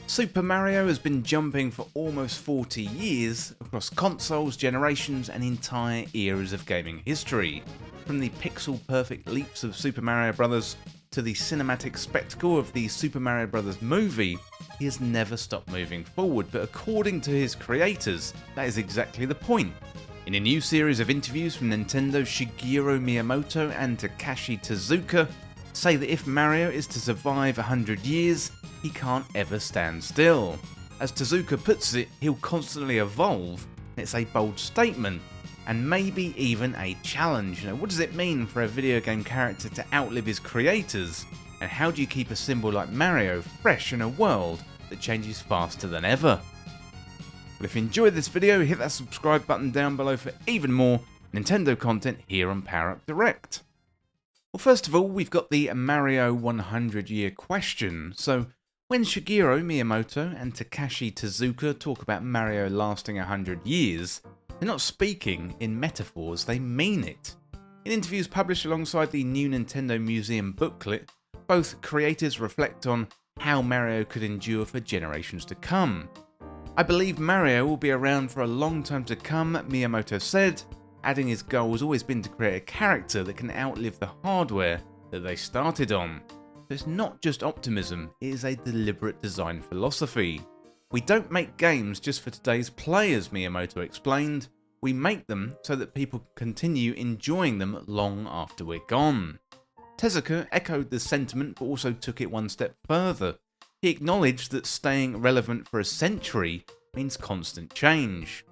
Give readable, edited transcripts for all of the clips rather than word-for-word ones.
Super Mario has been jumping for almost 40 years across consoles, generations and entire eras of gaming history. From the pixel-perfect leaps of Super Mario Bros. To the cinematic spectacle of the Super Mario Bros. Movie, he has never stopped moving forward, but according to his creators, that is exactly the point. In a new series of interviews from Nintendo's Shigeru Miyamoto and Takashi Tezuka, say that if Mario is to survive 100 years, he can't ever stand still. As Tezuka puts it, he'll constantly evolve, and it's a bold statement, and maybe even a challenge. What does it mean for a video game character to outlive his creators? And how do you keep a symbol like Mario fresh in a world that changes faster than ever? Well, if you enjoyed this video, hit that subscribe button down below for even more Nintendo content here on Power Up Direct. Well, first of all, we've got the Mario 100 year question. So, when Shigeru Miyamoto and Takashi Tezuka talk about Mario lasting 100 years, they're not speaking in metaphors, they mean it. In interviews published alongside the new Nintendo Museum booklet, both creators reflect on how Mario could endure for generations to come. "I believe Mario will be around for a long time to come," Miyamoto said, adding his goal has always been to create a character that can outlive the hardware that they started on. So it's not just optimism, it is a deliberate design philosophy. "We don't make games just for today's players," Miyamoto explained. "We make them so that people continue enjoying them long after we're gone." Tezuka echoed the sentiment but also took it one step further. He acknowledged that staying relevant for a century means constant change.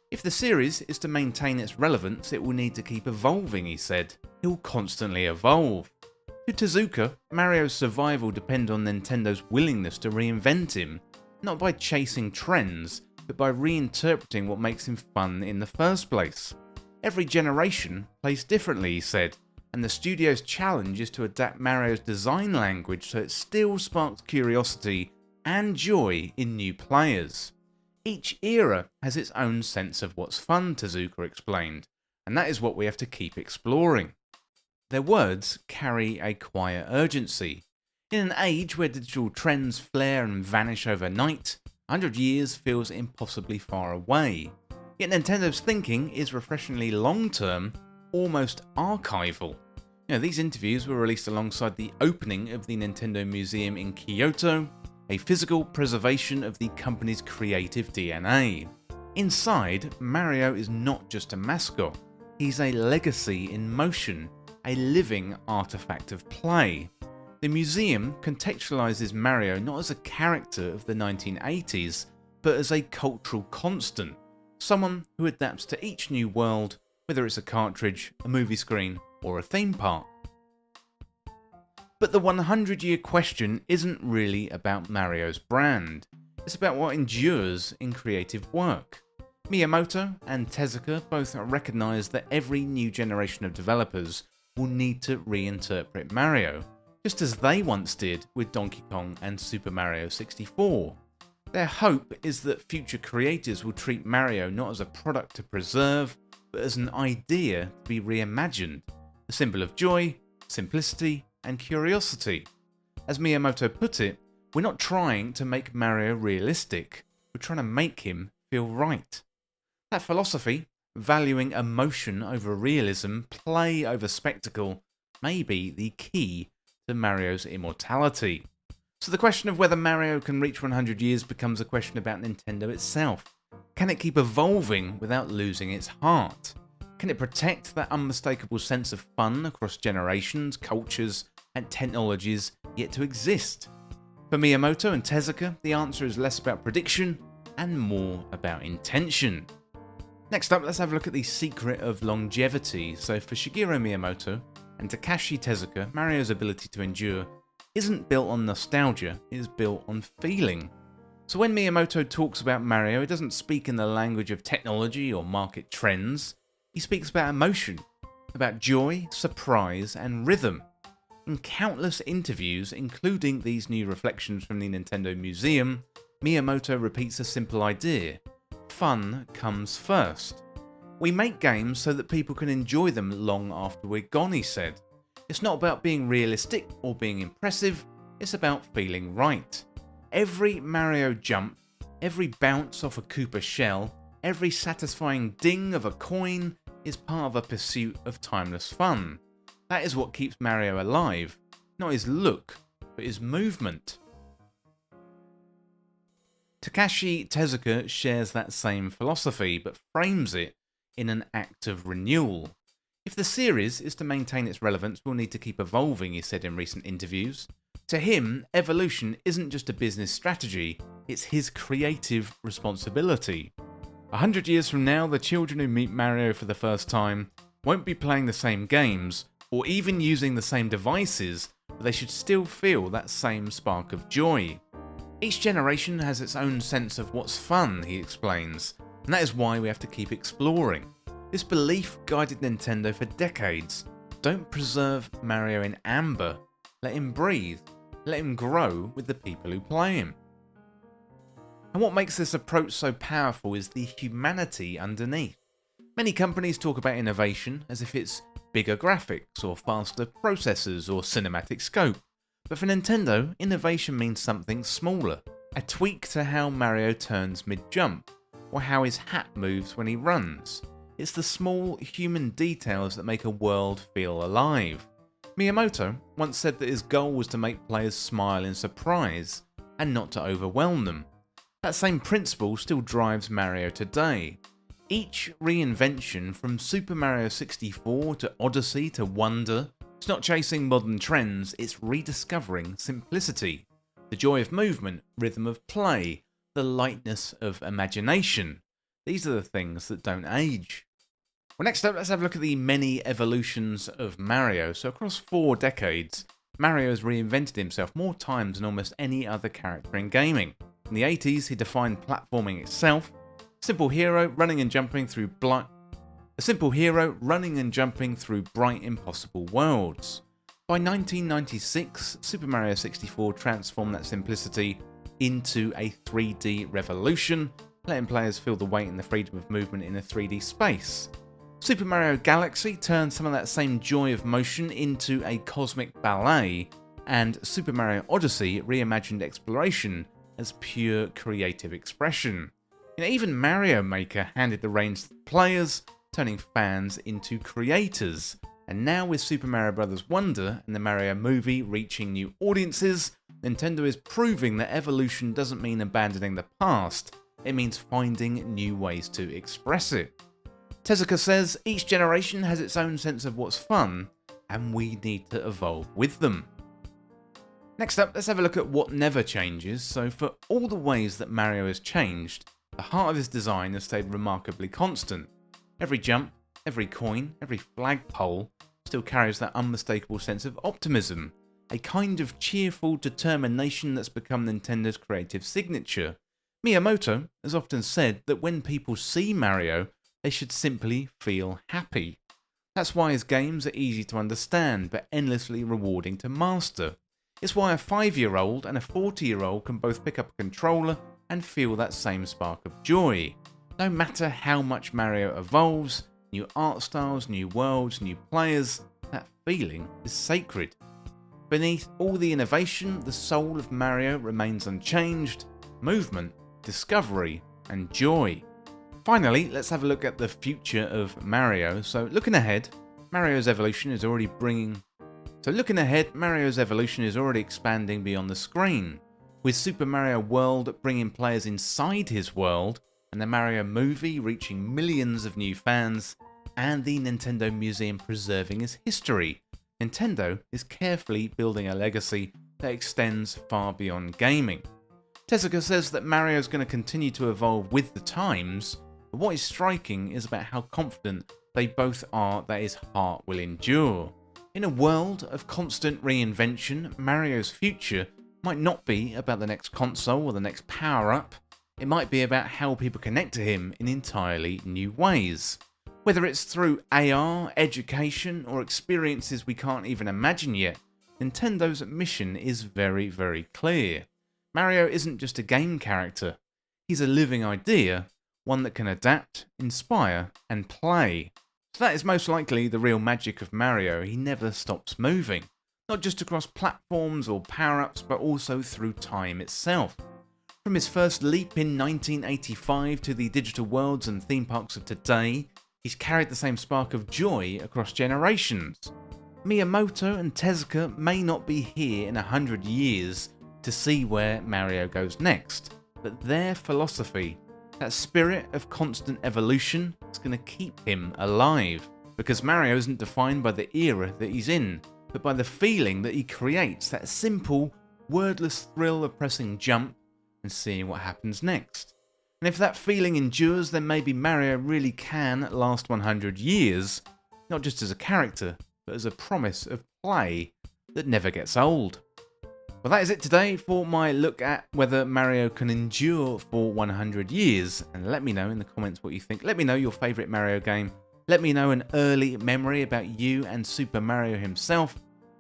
"If the series is to maintain its relevance, it will need to keep evolving," he said. "It will constantly evolve." To Tezuka, Mario's survival depends on Nintendo's willingness to reinvent him, not by chasing trends, but by reinterpreting what makes him fun in the first place. "Every generation plays differently," he said, and the studio's challenge is to adapt Mario's design language so it still sparks curiosity and joy in new players. "Each era has its own sense of what's fun," Tezuka explained, and that is what we have to keep exploring. Their words carry a quiet urgency. In an age where digital trends flare and vanish overnight, 100 years feels impossibly far away. Yet Nintendo's thinking is refreshingly long-term, almost archival. These interviews were released alongside the opening of the Nintendo Museum in Kyoto, a physical preservation of the company's creative DNA. Inside, Mario is not just a mascot, he's a legacy in motion, a living artifact of play. The museum contextualizes Mario not as a character of the 1980s, but as a cultural constant, someone who adapts to each new world, whether it's a cartridge, a movie screen, or a theme park. But the 100-year question isn't really about Mario's brand, it's about what endures in creative work. Miyamoto and Tezuka both recognize that every new generation of developers will need to reinterpret Mario, just as they once did with Donkey Kong and Super Mario 64. Their hope is that future creators will treat Mario not as a product to preserve, but as an idea to be reimagined, a symbol of joy, simplicity, and curiosity. As Miyamoto put it, "We're not trying to make Mario realistic, we're trying to make him feel right." That philosophy, valuing emotion over realism, play over spectacle, may be the key to Mario's immortality. So the question of whether Mario can reach 100 years becomes a question about Nintendo itself. Can it keep evolving without losing its heart? Can it protect that unmistakable sense of fun across generations, cultures, and technologies yet to exist? For Miyamoto and Tezuka, the answer is less about prediction and more about intention. Next up, let's have a look at the secret of longevity. So for Shigeru Miyamoto and Takashi Tezuka, Mario's ability to endure isn't built on nostalgia, it is built on feeling. So when Miyamoto talks about Mario, he doesn't speak in the language of technology or market trends. He speaks about emotion, about joy, surprise, and rhythm. In countless interviews, including these new reflections from the Nintendo Museum, Miyamoto repeats a simple idea: fun comes first. "We make games so that people can enjoy them long after we're gone," he said. "It's not about being realistic or being impressive, it's about feeling right. Every Mario jump, every bounce off a Koopa shell, every satisfying ding of a coin is part of a pursuit of timeless fun. That is what keeps Mario alive, not his look, but his movement. Takashi Tezuka shares that same philosophy, but frames it in an act of renewal. If the series is to maintain its relevance, we'll need to keep evolving, he said in recent interviews. To him, evolution isn't just a business strategy, it's his creative responsibility. 100 years from now, the children who meet Mario for the first time won't be playing the same games, or even using the same devices, but they should still feel that same spark of joy. Each generation has its own sense of what's fun, he explains, and that is why we have to keep exploring. This belief guided Nintendo for decades. Don't preserve Mario in amber. Let him breathe. Let him grow with the people who play him. And what makes this approach so powerful is the humanity underneath. Many companies talk about innovation as if it's bigger graphics or faster processors or cinematic scope. But for Nintendo, innovation means something smaller. A tweak to how Mario turns mid-jump, or how his hat moves when he runs. It's the small human details that make a world feel alive. Miyamoto once said that his goal was to make players smile in surprise, and not to overwhelm them. That same principle still drives Mario today. Each reinvention, from Super Mario 64 to Odyssey to Wonder, it's not chasing modern trends, it's rediscovering simplicity. The joy of movement, rhythm of play, the lightness of imagination. These are the things that don't age. Well, next up, let's have a look at the many evolutions of Mario. So across 4 decades, Mario has reinvented himself more times than almost any other character in gaming. In the 80s, he defined platforming itself. A simple hero running and jumping through bright, impossible worlds. By 1996, Super Mario 64 transformed that simplicity into a 3D revolution, letting players feel the weight and the freedom of movement in a 3D space. Super Mario Galaxy turned some of that same joy of motion into a cosmic ballet, and Super Mario Odyssey reimagined exploration as pure creative expression. Even Mario Maker handed the reins to players, turning fans into creators. And now with Super Mario Bros. Wonder and the Mario movie reaching new audiences, Nintendo is proving that evolution doesn't mean abandoning the past, it means finding new ways to express it. Tezuka says each generation has its own sense of what's fun, and we need to evolve with them. Next up, let's have a look at what never changes. So for all the ways that Mario has changed, the heart of his design has stayed remarkably constant. Every jump, every coin, every flagpole still carries that unmistakable sense of optimism, a kind of cheerful determination that's become Nintendo's creative signature. Miyamoto has often said that when people see Mario, they should simply feel happy. That's why his games are easy to understand but endlessly rewarding to master. It's why a 5-year-old and a 40-year-old can both pick up a controller and feel that same spark of joy. No matter how much Mario evolves, new art styles, new worlds, new players, that feeling is sacred. Beneath all the innovation, the soul of Mario remains unchanged: movement, discovery, and joy. Finally, let's have a look at the future of Mario. Looking ahead, Mario's evolution is already expanding beyond the screen, with Super Mario World bringing players inside his world, and the Mario movie reaching millions of new fans, and the Nintendo Museum preserving his history. Nintendo is carefully building a legacy that extends far beyond gaming. Tezuka says that Mario is going to continue to evolve with the times, but what is striking is about how confident they both are that his heart will endure. In a world of constant reinvention, Mario's future might not be about the next console or the next power-up. It might be about how people connect to him in entirely new ways. Whether it's through AR, education, or experiences we can't even imagine yet, Nintendo's mission is very, very clear. Mario isn't just a game character. He's a living idea, one that can adapt, inspire, and play. So that is most likely the real magic of Mario. He never stops moving. not just across platforms or power-ups, but also through time itself. From his first leap in 1985 to the digital worlds and theme parks of today, he's carried the same spark of joy across generations. Miyamoto and Tezuka may not be here in 100 years to see where Mario goes next, but their philosophy, that spirit of constant evolution, is going to keep him alive. Because Mario isn't defined by the era that he's in, but by the feeling that he creates, that simple, wordless thrill of pressing jump and seeing what happens next. And if that feeling endures, then maybe Mario really can last 100 years, not just as a character, but as a promise of play that never gets old. Well, that is it today for my look at whether Mario can endure for 100 years. And let me know in the comments what you think. Let me know your favourite Mario game. Let me know an early memory about you and Super Mario himself.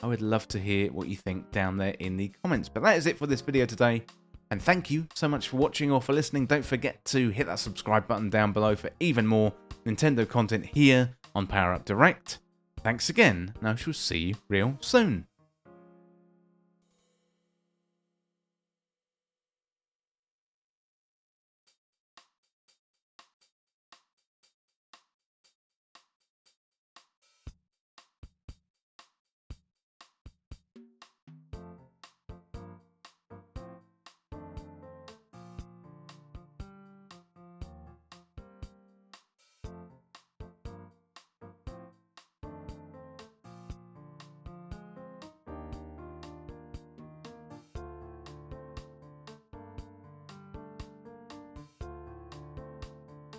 I would love to hear what you think down there in the comments. But that is it for this video today. And thank you so much for watching or for listening. Don't forget to hit that subscribe button down below for even more Nintendo content here on Power Up Direct. Thanks again, and I shall see you real soon.